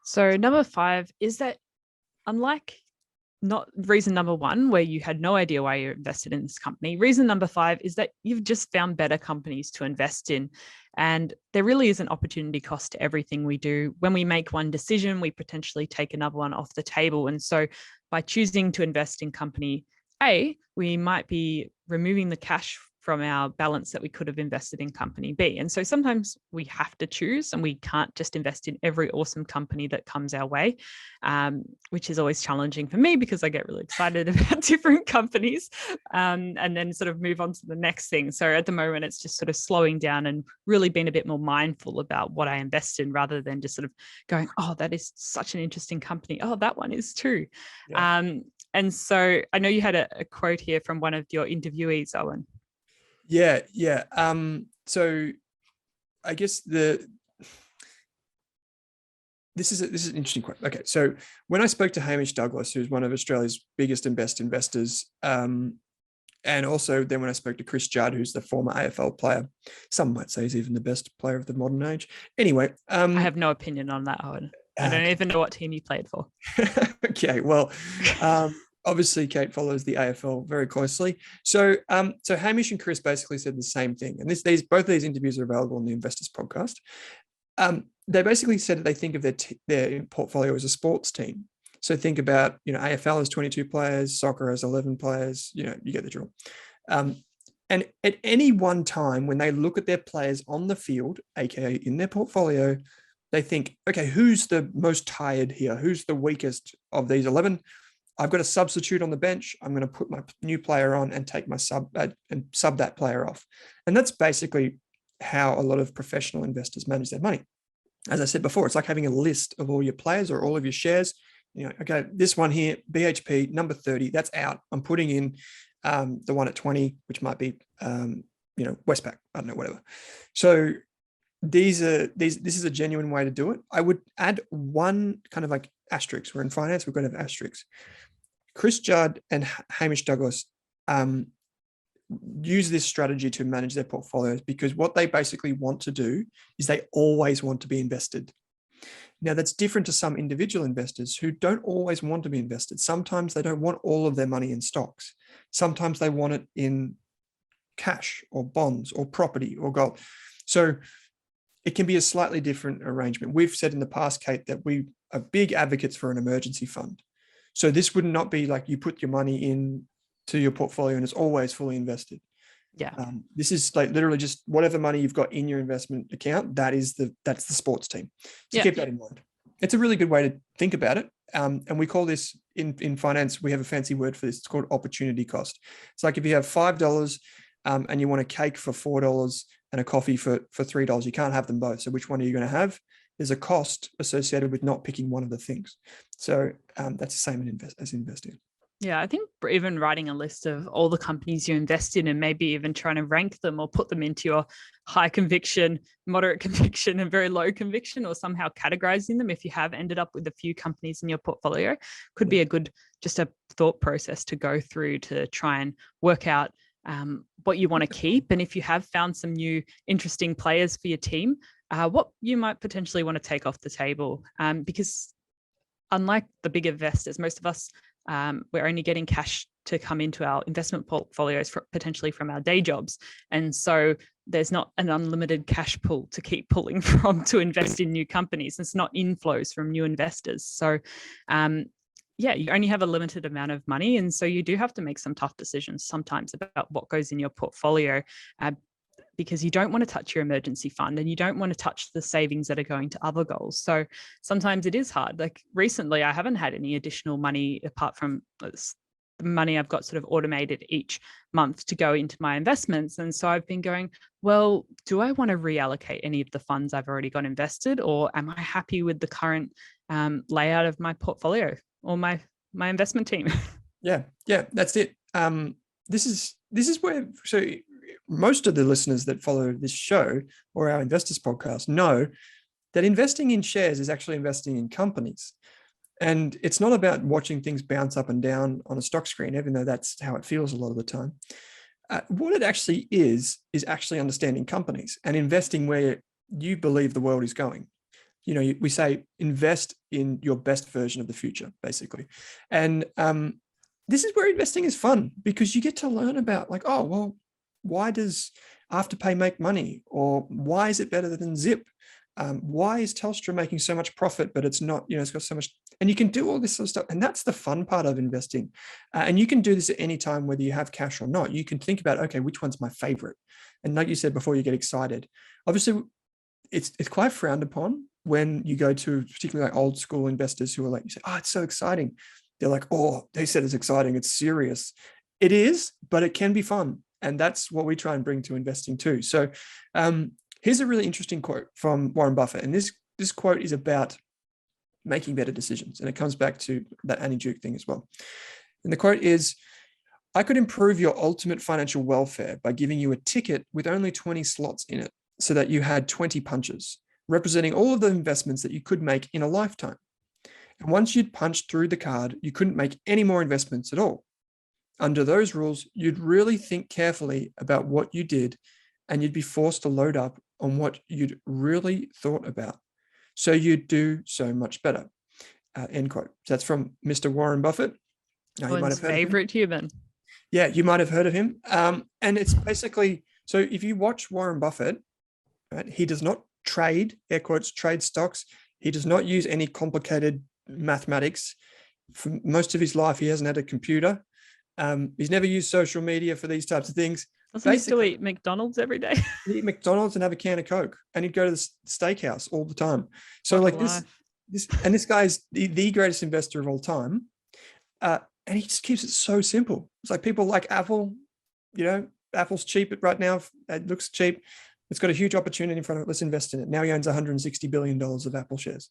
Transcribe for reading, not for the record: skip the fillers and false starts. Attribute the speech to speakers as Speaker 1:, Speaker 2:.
Speaker 1: So number 5 is that, unlike not reason number 1, where you had no idea why you invested in this company, reason number 5 is that you've just found better companies to invest in. And there really is an opportunity cost to everything we do. When we make one decision, we potentially take another one off the table. And so by choosing to invest in company A, we might be removing the cash from our balance that we could have invested in company B. And so sometimes we have to choose, and we can't just invest in every awesome company that comes our way, which is always challenging for me because I get really excited about different companies, and then sort of move on to the next thing. So at the moment, it's just sort of slowing down and really being a bit more mindful about what I invest in, rather than just sort of going, oh, that is such an interesting company. Oh, that one is too. Yeah. And so I know you had a quote here from one of your interviewees, Owen.
Speaker 2: Yeah. So I guess this is an interesting quote. Okay, so when I spoke to Hamish Douglas, who's one of Australia's biggest and best investors, and also then when I spoke to Chris Judd, who's the former AFL player, some might say he's even the best player of the modern age. Anyway,
Speaker 1: I have no opinion on that, Owen. I don't even know what team he played for.
Speaker 2: Okay, well, obviously Kate follows the AFL very closely. So Hamish and Chris basically said the same thing. And both of these interviews are available on the Investors podcast. They basically said that they think of their portfolio as a sports team. So think about, AFL has 22 players, soccer has 11 players, you get the drill. And at any one time when they look at their players on the field, aka in their portfolio, they think, okay, who's the most tired here? Who's the weakest of these 11? I've got a substitute on the bench. I'm going to put my new player on and take my sub that player off. And that's basically how a lot of professional investors manage their money. As I said before, it's like having a list of all your players or all of your shares. Okay, this one here, BHP, number 30, that's out. I'm putting in the one at 20, which might be, Westpac, I don't know, whatever. So this is a genuine way to do it. I would add one kind of like asterisk. We're in finance, we've got to have asterisks. Chris Judd and Hamish Douglas use this strategy to manage their portfolios because what they basically want to do is they always want to be invested. Now, that's different to some individual investors who don't always want to be invested. Sometimes they don't want all of their money in stocks. Sometimes they want it in cash or bonds or property or gold. So it can be a slightly different arrangement. We've said in the past, Kate, that we are big advocates for an emergency fund. So this would not be like you put your money in to your portfolio and it's always fully invested.
Speaker 1: Yeah.
Speaker 2: This is like literally just whatever money you've got in your investment account, that's the sports team. So keep that in mind. It's a really good way to think about it. And we call this in finance, we have a fancy word for this. It's called opportunity cost. It's like if you have $5 and you want a cake for $4 and a coffee for $3, you can't have them both. So which one are you going to have? There's a cost associated with not picking one of the things. So that's the same as investing.
Speaker 1: Yeah, I think even writing a list of all the companies you invest in and maybe even trying to rank them or put them into your high conviction, moderate conviction, and very low conviction, or somehow categorizing them if you have ended up with a few companies in your portfolio could be just a thought process to go through to try and work out what you want to keep. And if you have found some new interesting players for your team, what you might potentially want to take off the table. Because unlike the big investors, most of us, we're only getting cash to come into our investment portfolios potentially from our day jobs. And so there's not an unlimited cash pool to keep pulling from to invest in new companies. It's not inflows from new investors. So you only have a limited amount of money. And so you do have to make some tough decisions sometimes about what goes in your portfolio, because you don't want to touch your emergency fund and you don't want to touch the savings that are going to other goals. So sometimes it is hard. Like recently, I haven't had any additional money apart from the money I've got sort of automated each month to go into my investments. And so I've been going, well, do I want to reallocate any of the funds I've already got invested, or am I happy with the current layout of my portfolio or my investment team?
Speaker 2: Yeah, that's it. This is where, so most of the listeners that follow this show or our investors podcast know that investing in shares is actually investing in companies. And it's not about watching things bounce up and down on a stock screen, even though that's how it feels a lot of the time. What it actually is actually understanding companies and investing where you believe the world is going. we say invest in your best version of the future, basically. And this is where investing is fun, because you get to learn about like, oh, well, why does Afterpay make money? Or why is it better than Zip? Why is Telstra making so much profit, but it's not, it's got so much, and you can do all this sort of stuff. And that's the fun part of investing. And you can do this at any time, whether you have cash or not. You can think about, okay, which one's my favorite? And like you said before, you get excited. Obviously, it's quite frowned upon when you go to particularly like old school investors who are like, you say, oh, it's so exciting. They're like, oh, they said it's exciting. It's serious. It is, but it can be fun. And that's what we try and bring to investing too. So here's a really interesting quote from Warren Buffett. And this quote is about making better decisions. And it comes back to that Annie Duke thing as well. And the quote is, I could improve your ultimate financial welfare by giving you a ticket with only 20 slots in it, so that you had 20 punches, representing all of the investments that you could make in a lifetime. And once you'd punched through the card, you couldn't make any more investments at all. Under those rules, you'd really think carefully about what you did, and you'd be forced to load up on what you'd really thought about. So you'd do so much better. End quote. So that's from Mr. Warren Buffett. Now, you might have heard
Speaker 1: favorite human.
Speaker 2: Yeah, you might have heard of him. And it's basically, so if you watch Warren Buffett, right, he does not trade, air quotes, trade stocks. He does not use any complicated mathematics. For most of his life, he hasn't had a computer. He's never used social media for these types of things.
Speaker 1: Doesn't he still eat McDonald's every day?
Speaker 2: He'd eat McDonald's and have a can of Coke, and he'd go to the steakhouse all the time. So like this guy's the greatest investor of all time. And he just keeps it so simple. It's like people like Apple, Apple's cheap right now. It looks cheap. It's got a huge opportunity in front of it. Let's invest in it. Now he owns $160 billion of Apple shares.